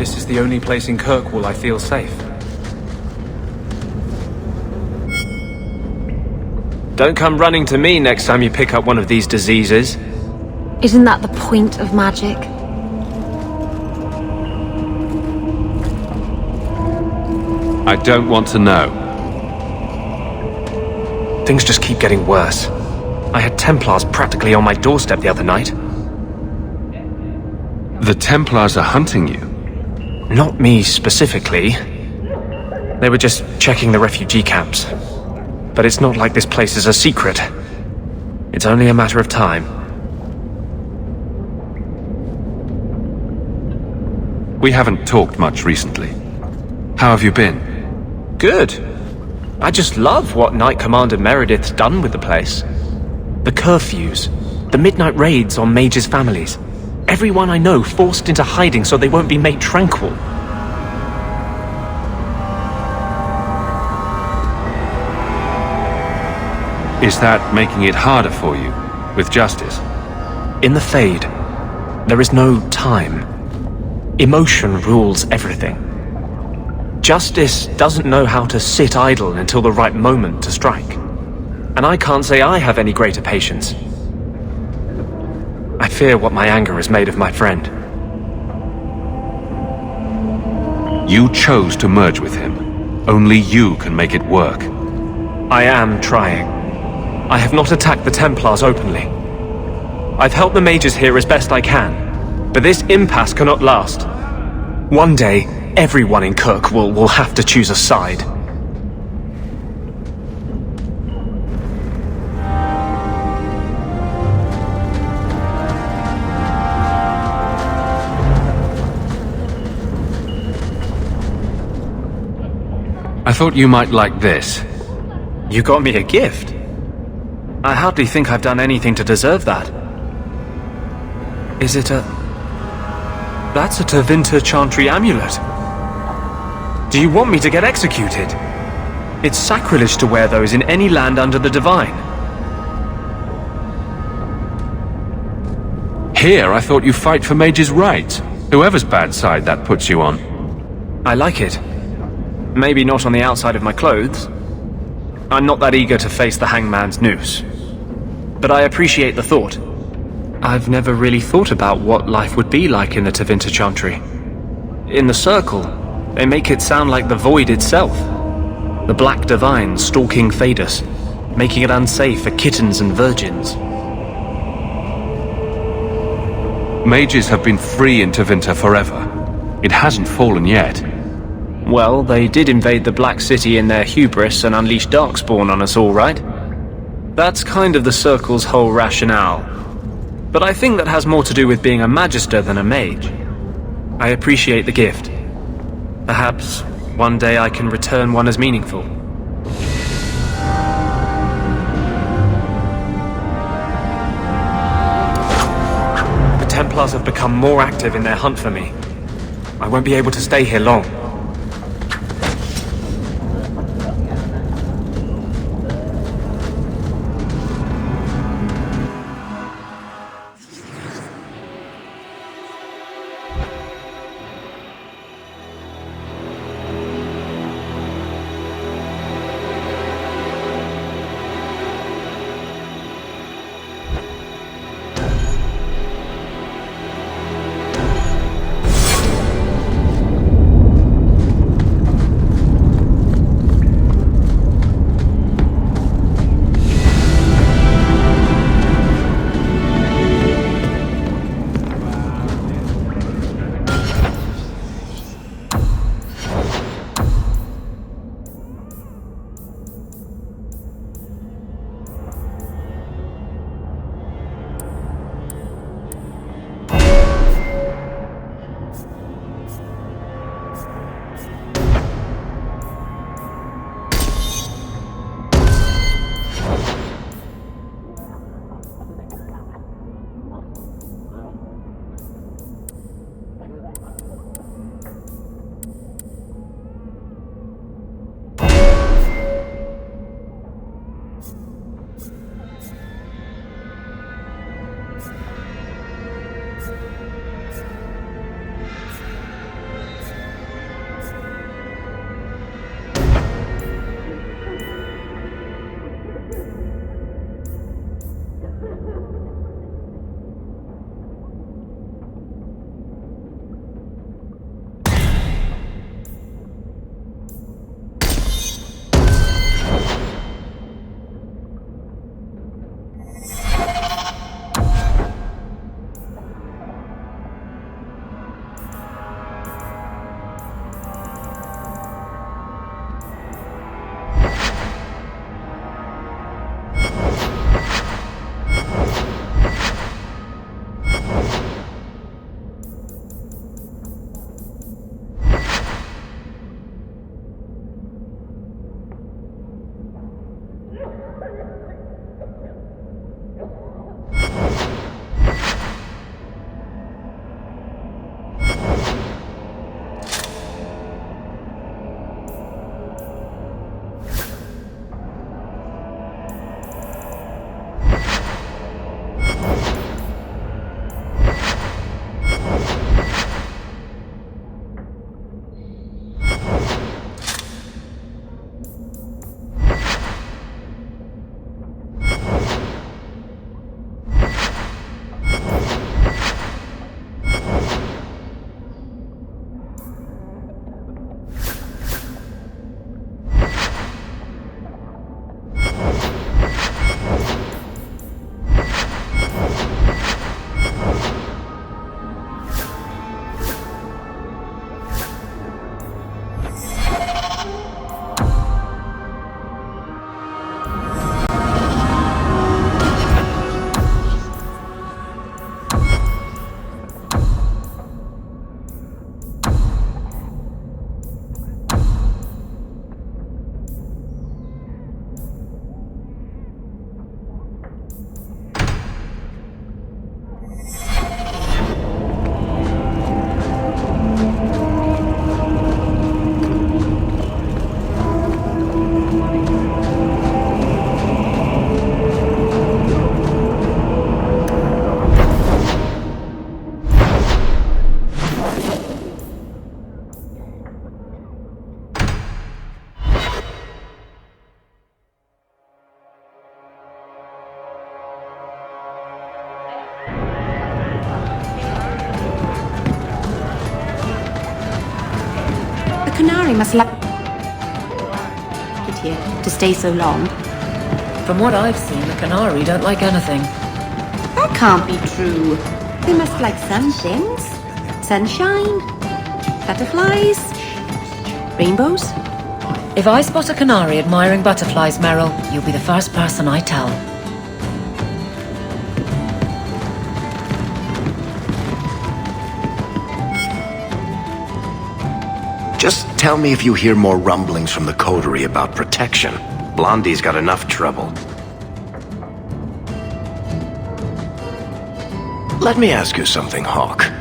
This is the only place in Kirkwall I feel safe. Don't come running to me next time you pick up one of these diseases. Isn't that the point of magic? I don't want to know. Things just keep getting worse. I had Templars practically on my doorstep the other night. The Templars are hunting you? Not me specifically. They were just checking the refugee camps. But it's not like this place is a secret. It's only a matter of time. We haven't talked much recently. How have you been? Good. I just love what Knight Commander Meredith's done with the place. The curfews, the midnight raids on mages' families. Everyone I know forced into hiding so they won't be made tranquil. Is that making it harder for you, with justice? In the Fade, there is no time. Emotion rules everything. Justice doesn't know how to sit idle until the right moment to strike. And I can't say I have any greater patience. I fear what my anger has made of my friend. You chose to merge with him. Only you can make it work. I am trying. I have not attacked the Templars openly. I've helped the mages here as best I can, but this impasse cannot last. One day, everyone in Kirkwall will have to choose a side. I thought you might like this. You got me a gift. I hardly think I've done anything to deserve that. Is it a... That's a Tevinter Chantry amulet. Do you want me to get executed? It's sacrilege to wear those in any land under the Divine. Here, I thought you fight for mages' rights. Whoever's bad side that puts you on. I like it. Maybe not on the outside of my clothes. I'm not that eager to face the hangman's noose. But I appreciate the thought. I've never really thought about what life would be like in the Tevinter Chantry. In the Circle, they make it sound like the Void itself. The Black Divine stalking Thedas, making it unsafe for kittens and virgins. Mages have been free in Tevinter forever. It hasn't fallen yet. Well, they did invade the Black City in their hubris and unleash Darkspawn on us all, right? That's kind of the Circle's whole rationale. But I think that has more to do with being a Magister than a mage. I appreciate the gift. Perhaps one day I can return one as meaningful. The Templars have become more active in their hunt for me. I won't be able to stay here long. Qunari must like it here to stay so long. From what I've seen, the Qunari don't like anything. That can't be true. They must like some things. Sunshine, butterflies, rainbows. If I spot a Qunari admiring butterflies, Meryl, you'll be the first person I tell. Just tell me if you hear more rumblings from the coterie about protection. Blondie's got enough trouble. Let me ask you something, Hawk.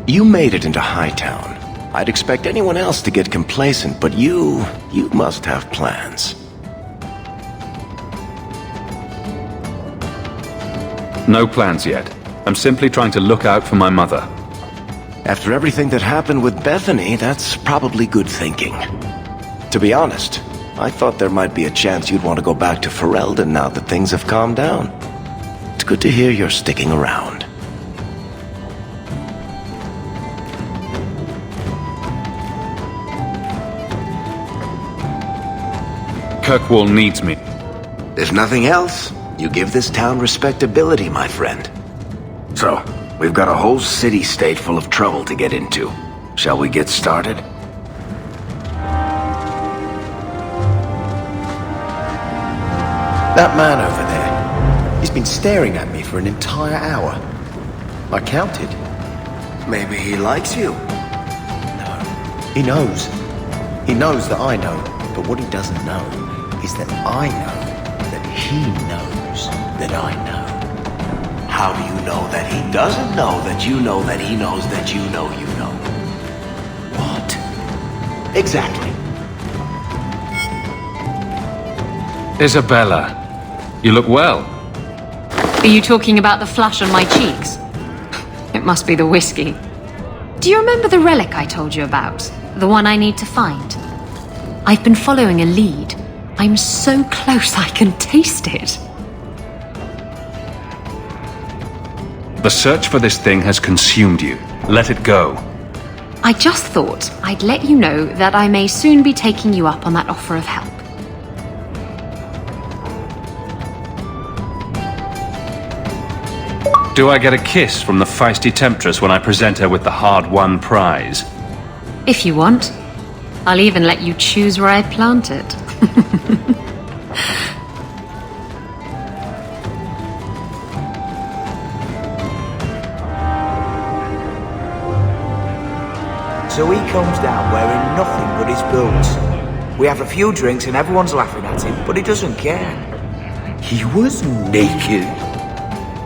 You made it into Hightown. I'd expect anyone else to get complacent, but you must have plans. No plans yet. I'm simply trying to look out for my mother. After everything that happened with Bethany, that's probably good thinking. To be honest, I thought there might be a chance you'd want to go back to Ferelden now that things have calmed down. It's good to hear you're sticking around. Kirkwall needs me. If nothing else, you give this town respectability, my friend. So, we've got a whole city-state full of trouble to get into. Shall we get started? That man over there, he's been staring at me for an entire hour. I counted. Maybe he likes you. No, he knows. He knows that I know, but what he doesn't know is that I know that he knows that I know. How do you know that he doesn't know that you know that he knows that you know you know? What? Exactly. Isabella, you look well. Are you talking about the flush on my cheeks? It must be the whiskey. Do you remember the relic I told you about? The one I need to find? I've been following a lead. I'm so close I can taste it. The search for this thing has consumed you. Let it go. I just thought I'd let you know that I may soon be taking you up on that offer of help. Do I get a kiss from the feisty temptress when I present her with the hard-won prize? If you want. I'll even let you choose where I plant it. So he comes down wearing nothing but his boots. We have a few drinks and everyone's laughing at him, but he doesn't care. He was naked.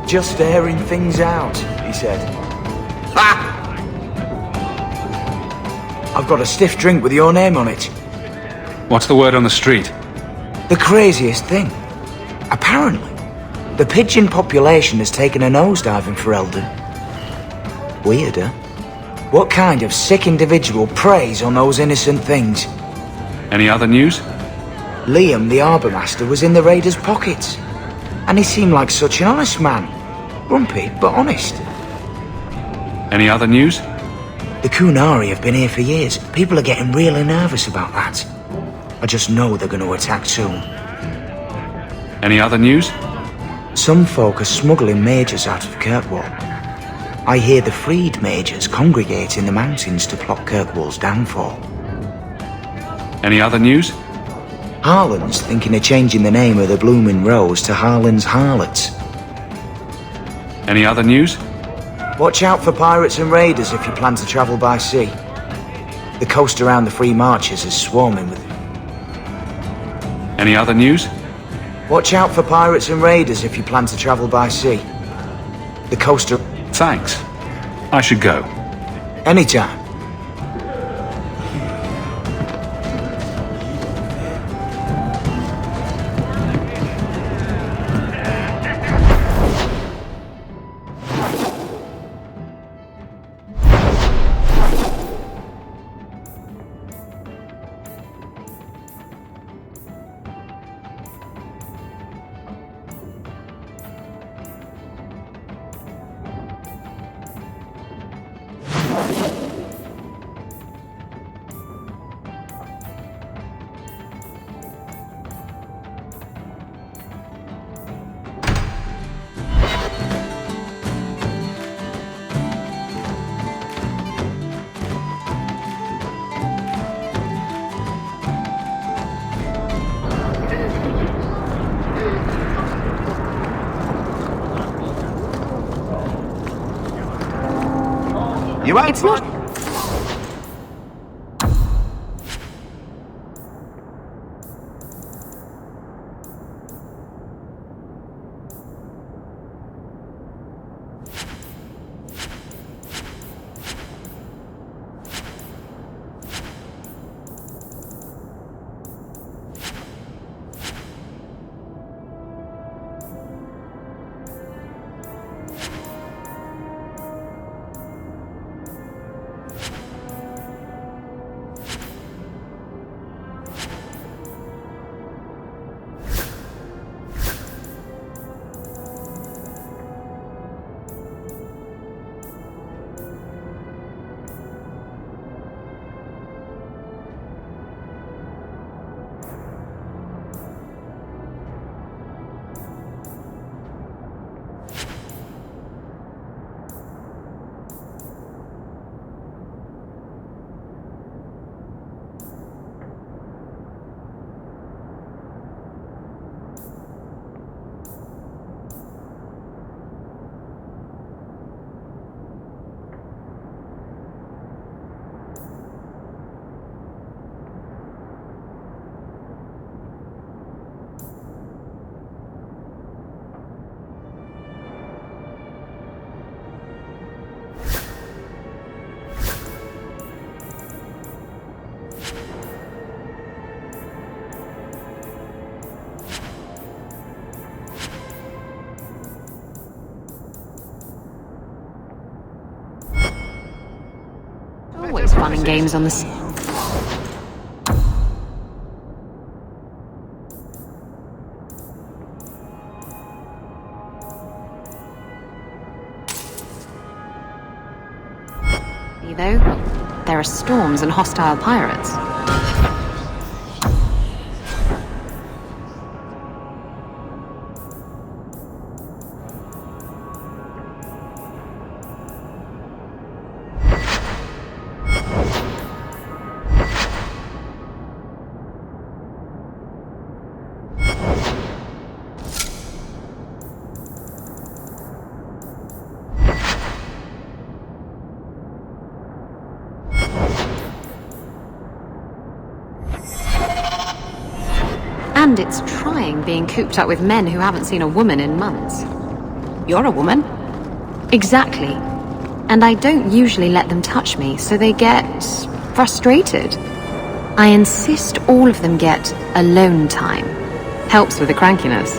Just airing things out, he said. Ha! I've got a stiff drink with your name on it. What's the word on the street? The craziest thing. Apparently, the pigeon population has taken a nosedive in Ferelden. Weird, huh? What kind of sick individual preys on those innocent things? Any other news? Liam, the Harbour Master, was in the raiders' pockets. And he seemed like such an honest man. Grumpy, but honest. Any other news? The Qunari have been here for years. People are getting really nervous about that. I just know they're going to attack soon. Any other news? Some folk are smuggling mages out of Kirkwall. I hear the freed mages congregate in the mountains to plot Kirkwall's downfall. Any other news? Harlan's thinking of changing the name of the Blooming Rose to Harlan's Harlots. Any other news? Watch out for pirates and raiders if you plan to travel by sea. The coast around the Free Marches is swarming with them. Any other news? Watch out for pirates and raiders if you plan to travel by sea. The coast are... Thanks. I should go. Anytime. You out? It's not. Always fun and games on the sea. Though, there are storms and hostile pirates. And it's trying being cooped up with men who haven't seen a woman in months. You're a woman. Exactly. And I don't usually let them touch me, so they get frustrated. I insist all of them get alone time. Helps with the crankiness.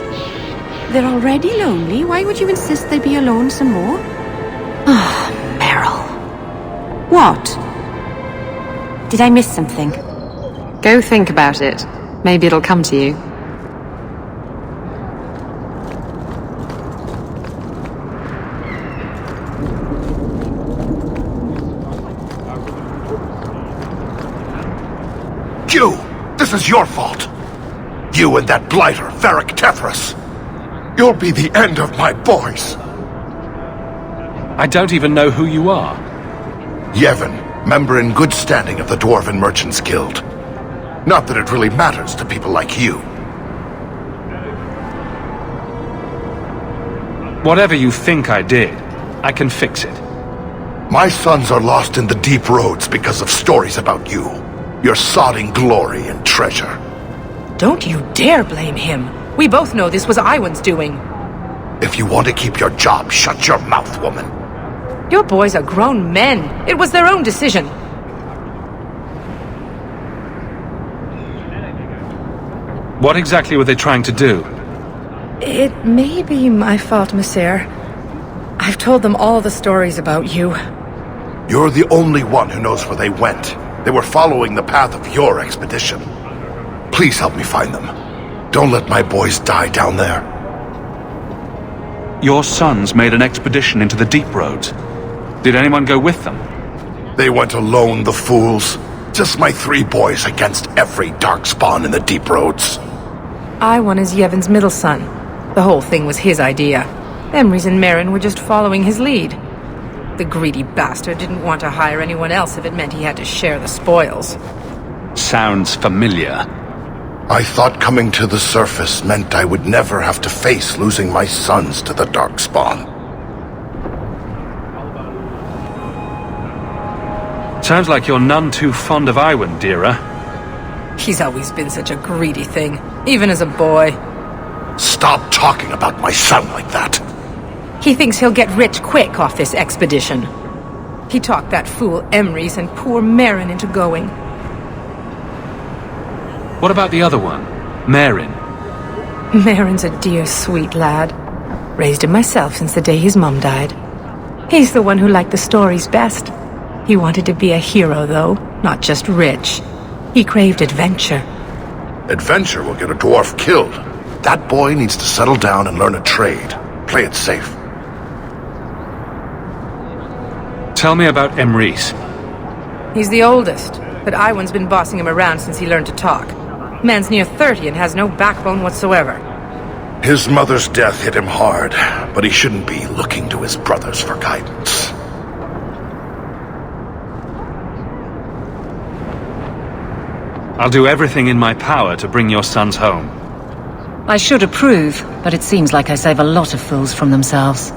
They're already lonely. Why would you insist they be alone some more? Ah, Meryl. What? Did I miss something? Go think about it. Maybe it'll come to you. You! This is your fault! You and that blighter, Varric Tethras. You'll be the end of my boys! I don't even know who you are. Yevon, member in good standing of the Dwarven Merchants Guild. Not that it really matters to people like you. Whatever you think I did, I can fix it. My sons are lost in the deep roads because of stories about you. Your sodding glory and treasure. Don't you dare blame him. We both know this was Iwan's doing. If you want to keep your job, shut your mouth, woman. Your boys are grown men. It was their own decision. What exactly were they trying to do? It may be my fault, Monsieur. I've told them all the stories about you. You're the only one who knows where they went. They were following the path of your expedition. Please help me find them. Don't let my boys die down there. Your sons made an expedition into the deep roads. Did anyone go with them? They went alone, the fools. Just my 3 boys against every darkspawn in the deep roads. Iwan is Yevon's middle son. The whole thing was his idea. Emrys and Merrin were just following his lead. The greedy bastard didn't want to hire anyone else if it meant he had to share the spoils. Sounds familiar. I thought coming to the surface meant I would never have to face losing my sons to the darkspawn. Sounds like you're none too fond of Iwan, Dira. He's always been such a greedy thing, even as a boy. Stop talking about my son like that. He thinks he'll get rich quick off this expedition. He talked that fool Emrys and poor Merrin into going. What about the other one? Merrin? Merrin's a dear, sweet lad. Raised him myself since the day his mum died. He's the one who liked the stories best. He wanted to be a hero, though, not just rich. He craved adventure. Adventure will get a dwarf killed. That boy needs to settle down and learn a trade. Play it safe. Tell me about Emrys. He's the oldest, but Iwan's been bossing him around since he learned to talk. Man's near 30 and has no backbone whatsoever. His mother's death hit him hard, but he shouldn't be looking to his brothers for guidance. I'll do everything in my power to bring your sons home. I should approve, but it seems like I save a lot of fools from themselves.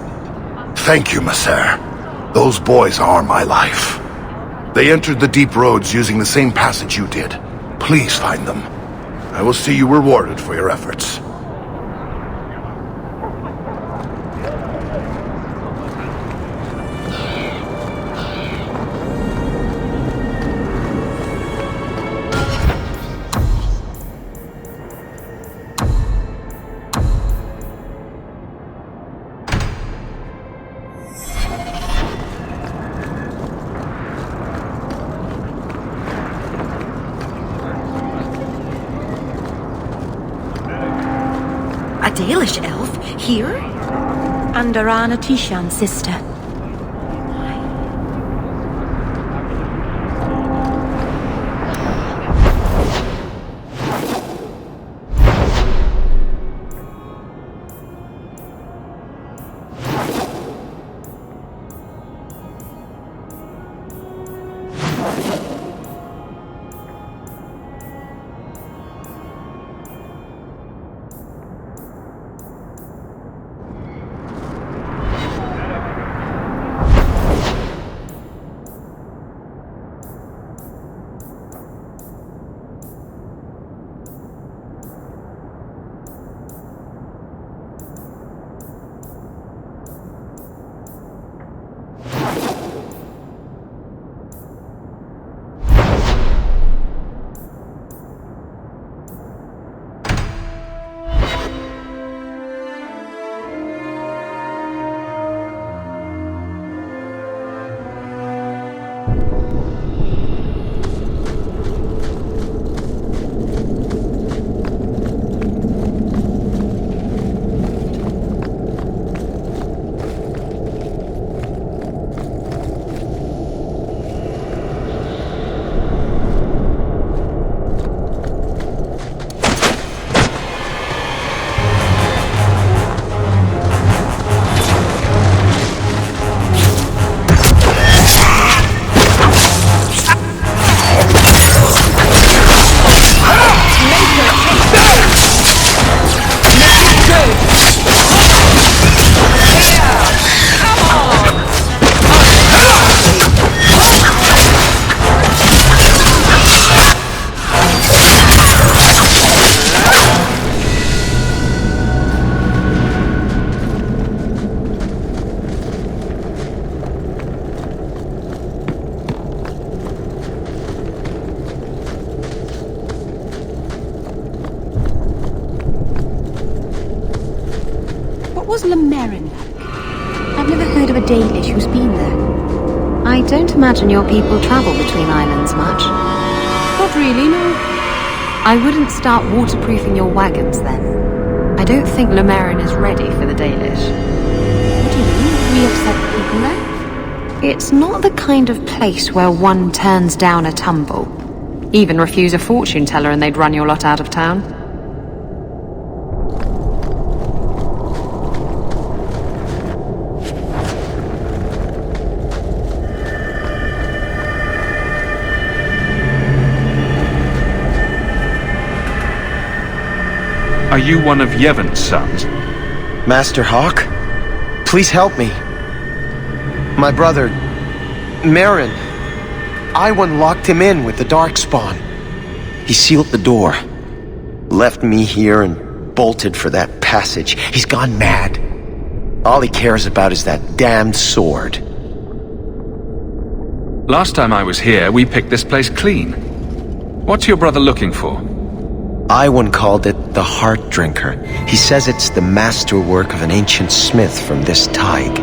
Thank you, Messer. Those boys are my life. They entered the deep roads using the same passage you did. Please find them. I will see you rewarded for your efforts. A Dalish elf? Here? And Arana Tishan's sister. Was Lemerrin like? I've never heard of a Dalish who's been there. I don't imagine your people travel between islands much. Not really, no. I wouldn't start waterproofing your wagons then. I don't think Lemerrin is ready for the Dalish. What do you mean? We upset people there? It's not the kind of place where one turns down a tumble. Even refuse a fortune teller and they'd run your lot out of town. Are you one of Yevon's sons? Master Hawk? Please help me. My brother, Merrin. Iwan locked him in with the Darkspawn. He sealed the door, left me here and bolted for that passage. He's gone mad. All he cares about is that damned sword. Last time I was here, we picked this place clean. What's your brother looking for? Iwan called it the Heart Drinker. He says it's the masterwork of an ancient smith from this Tig.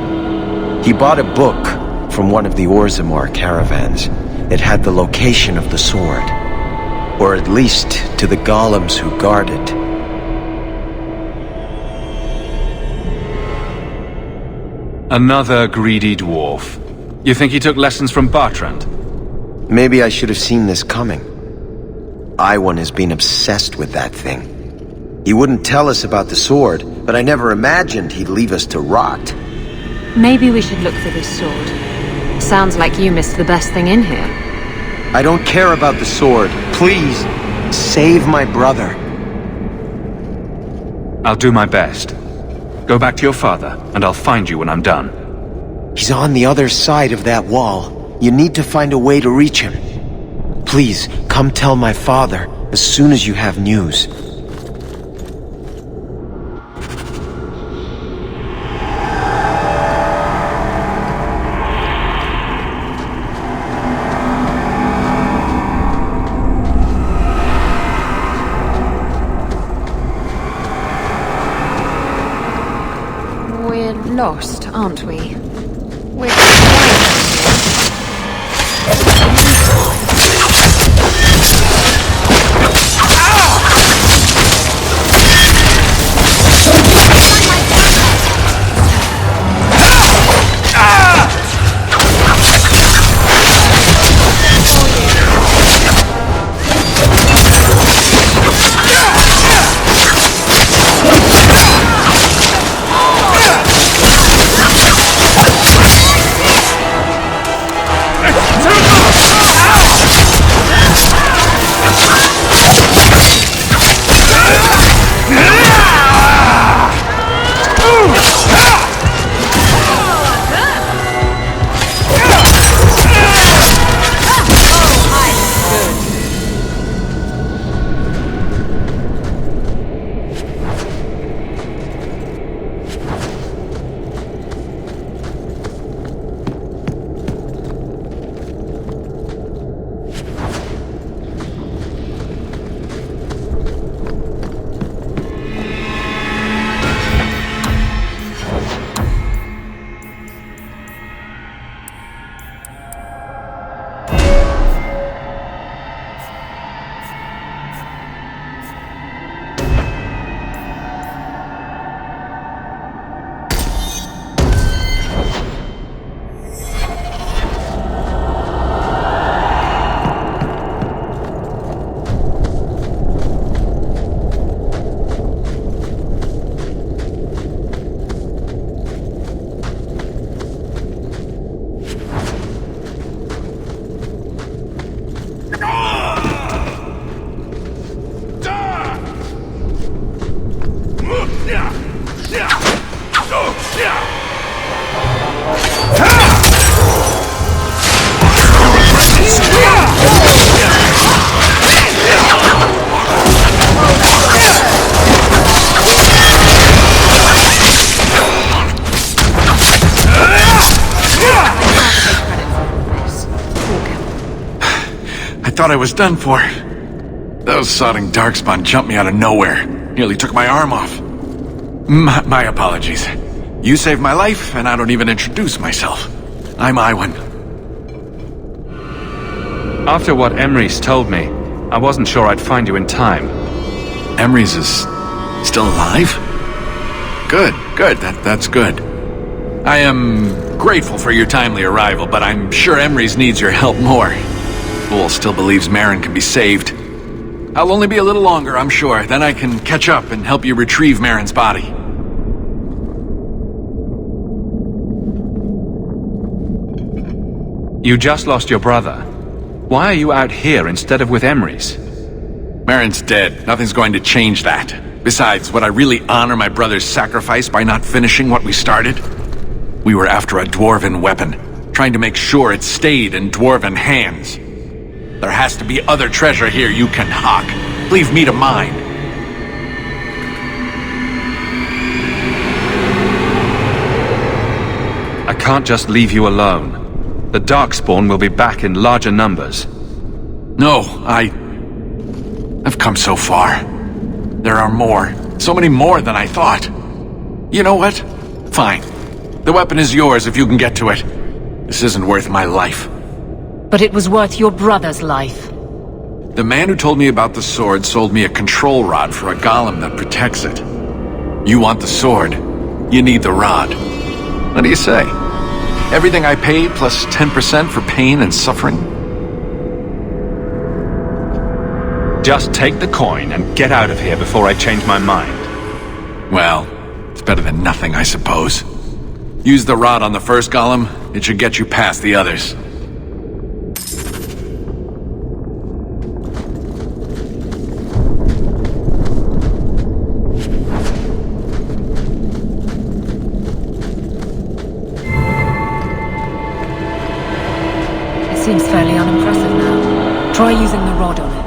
He bought a book from one of the Orzammar caravans. It had the location of the sword. Or at least to the golems who guard it. Another greedy dwarf. You think he took lessons from Bartrand? Maybe I should have seen this coming. Iwan has been obsessed with that thing. He wouldn't tell us about the sword, but I never imagined he'd leave us to rot. Maybe we should look for this sword. Sounds like you missed the best thing in here. I don't care about the sword. Please, save my brother. I'll do my best. Go back to your father, and I'll find you when I'm done. He's on the other side of that wall. You need to find a way to reach him. Please, come tell my father as soon as you have news. We're lost, aren't we? We're I thought I was done for. Those sodding Darkspawn jumped me out of nowhere. Nearly took my arm off. My apologies. You saved my life, and I don't even introduce myself. I'm Iwan. After what Emrys told me, I wasn't sure I'd find you in time. Emrys is still alive? Good. That's good. I am grateful for your timely arrival, but I'm sure Emrys needs your help more. Fool still believes Merrin can be saved. I'll only be a little longer, I'm sure. Then I can catch up and help you retrieve Merrin's body. You just lost your brother. Why are you out here instead of with Emrys? Merrin's dead. Nothing's going to change that. Besides, would I really honor my brother's sacrifice by not finishing what we started? We were after a dwarven weapon, trying to make sure it stayed in Dwarven hands. There has to be other treasure here you can hawk. Leave me to mine. I can't just leave you alone. The Darkspawn will be back in larger numbers. No, I've come so far. There are more. So many more than I thought. You know what? Fine. The weapon is yours if you can get to it. This isn't worth my life. But it was worth your brother's life. The man who told me about the sword sold me a control rod for a golem that protects it. You want the sword, you need the rod. What do you say? Everything I pay plus 10% for pain and suffering? Just take the coin and get out of here before I change my mind. Well, it's better than nothing, I suppose. Use the rod on the first golem, it should get you past the others. It seems fairly unimpressive now. Try using the rod on it.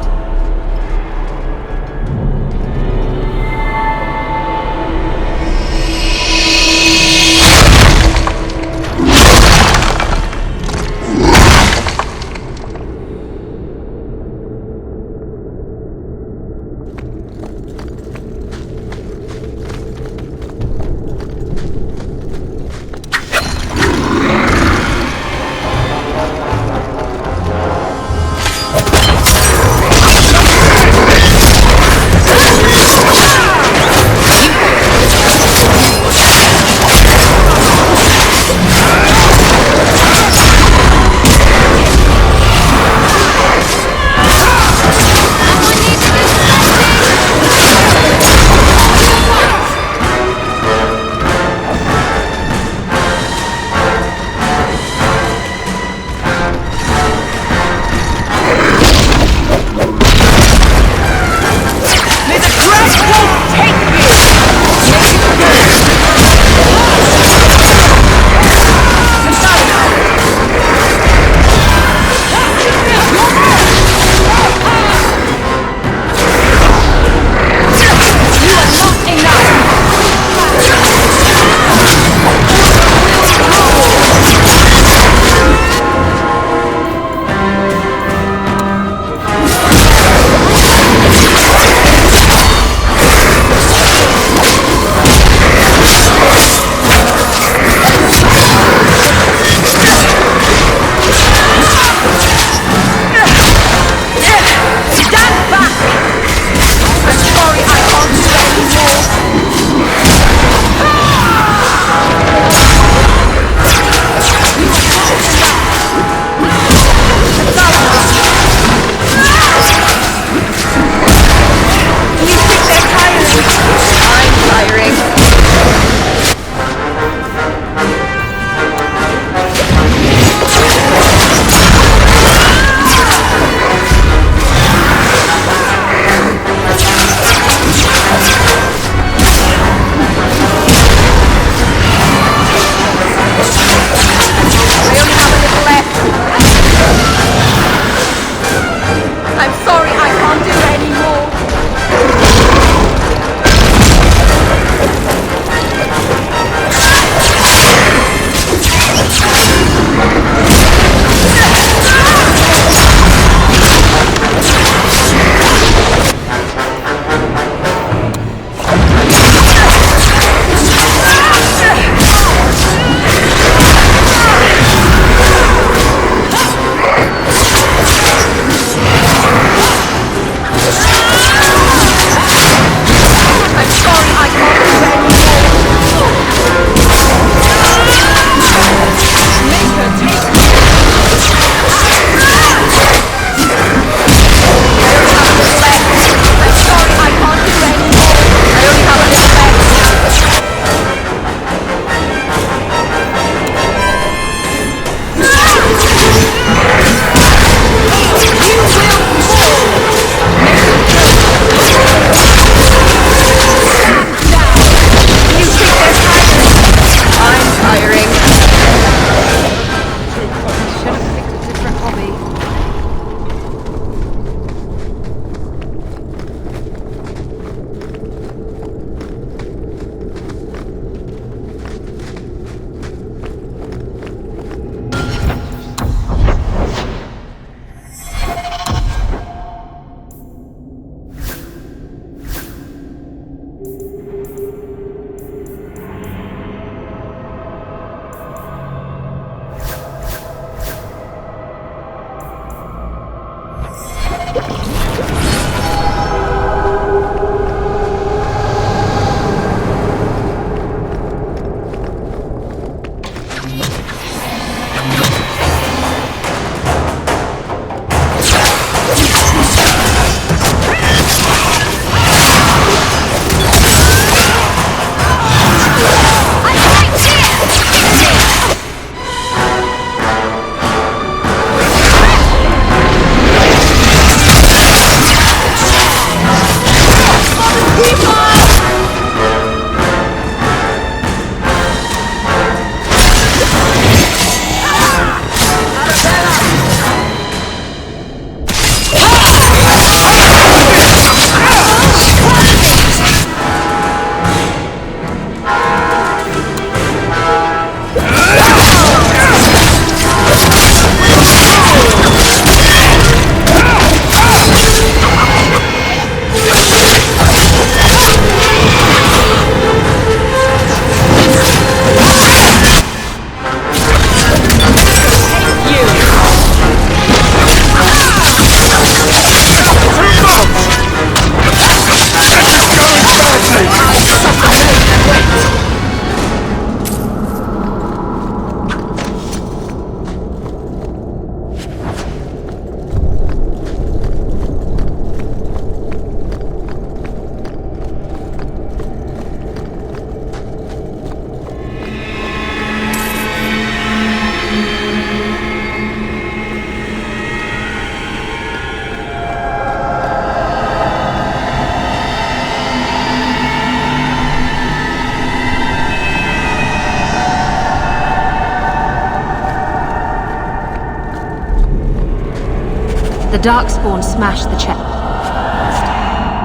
The Darkspawn smashed the chest.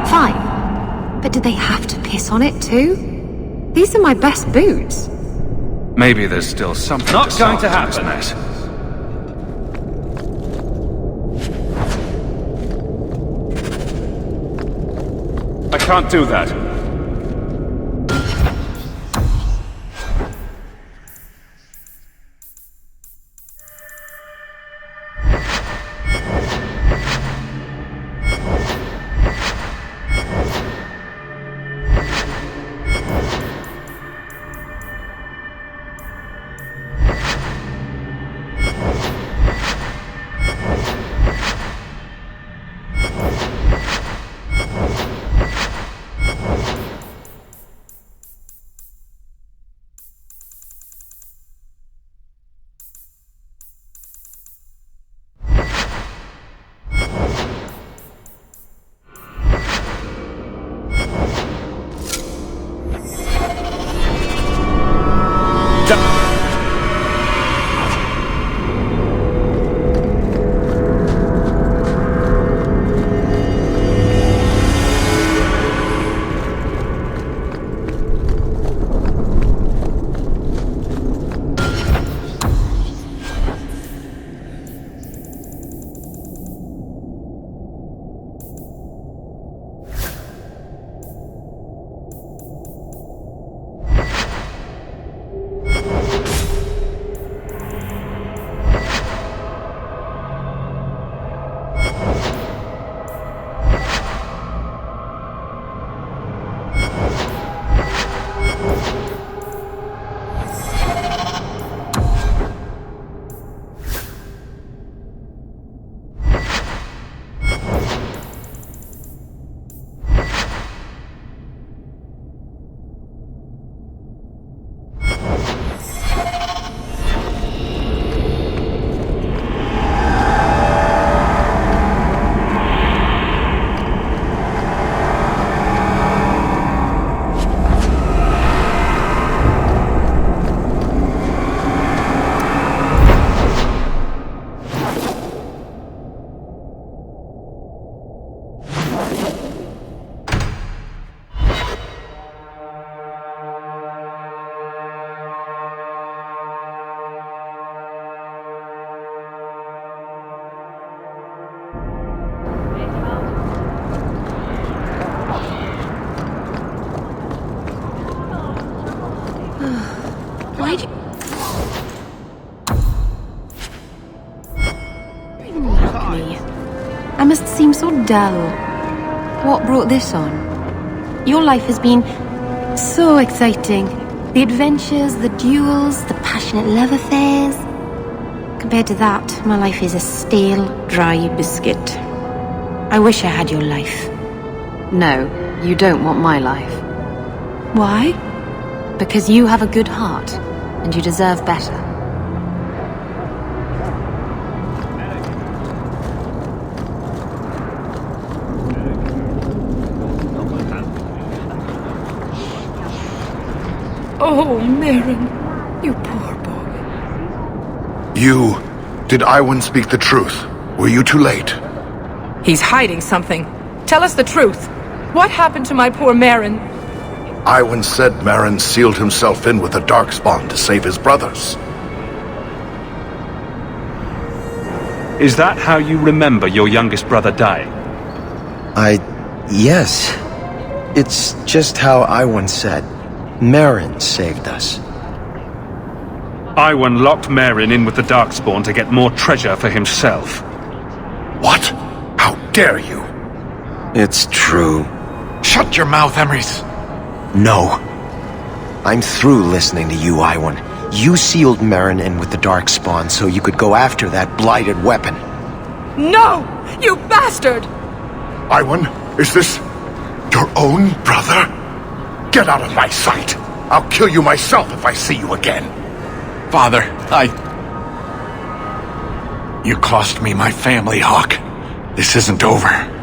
Fine. But did they have to piss on it too? These are my best boots. Maybe there's still something Not going to solve in happen. this mess. I can't do that. I must seem so dull. What brought this on? Your life has been so exciting. The adventures, the duels, the passionate love affairs. Compared to that, my life is a stale, dry biscuit. I wish I had your life. No, you don't want my life. Why? Because you have a good heart, and you deserve better. Oh, Merrin, you poor boy. Did Iwan speak the truth? Were you too late? He's hiding something. Tell us the truth. What happened to my poor Merrin? Iwan said Merrin sealed himself in with the Darkspawn to save his brothers. Is that how you remember your youngest brother dying? Yes. It's just how Iwan said. Merrin saved us. Iwan locked Merrin in with the Darkspawn to get more treasure for himself. What? How dare you? It's true. Shut your mouth, Emrys. No. I'm through listening to you, Iwan. You sealed Merrin in with the Darkspawn so you could go after that blighted weapon. No! You bastard! Iwan, is this your own brother? Get out of my sight! I'll kill you myself if I see you again. Father, You cost me my family, Hawke. This isn't over.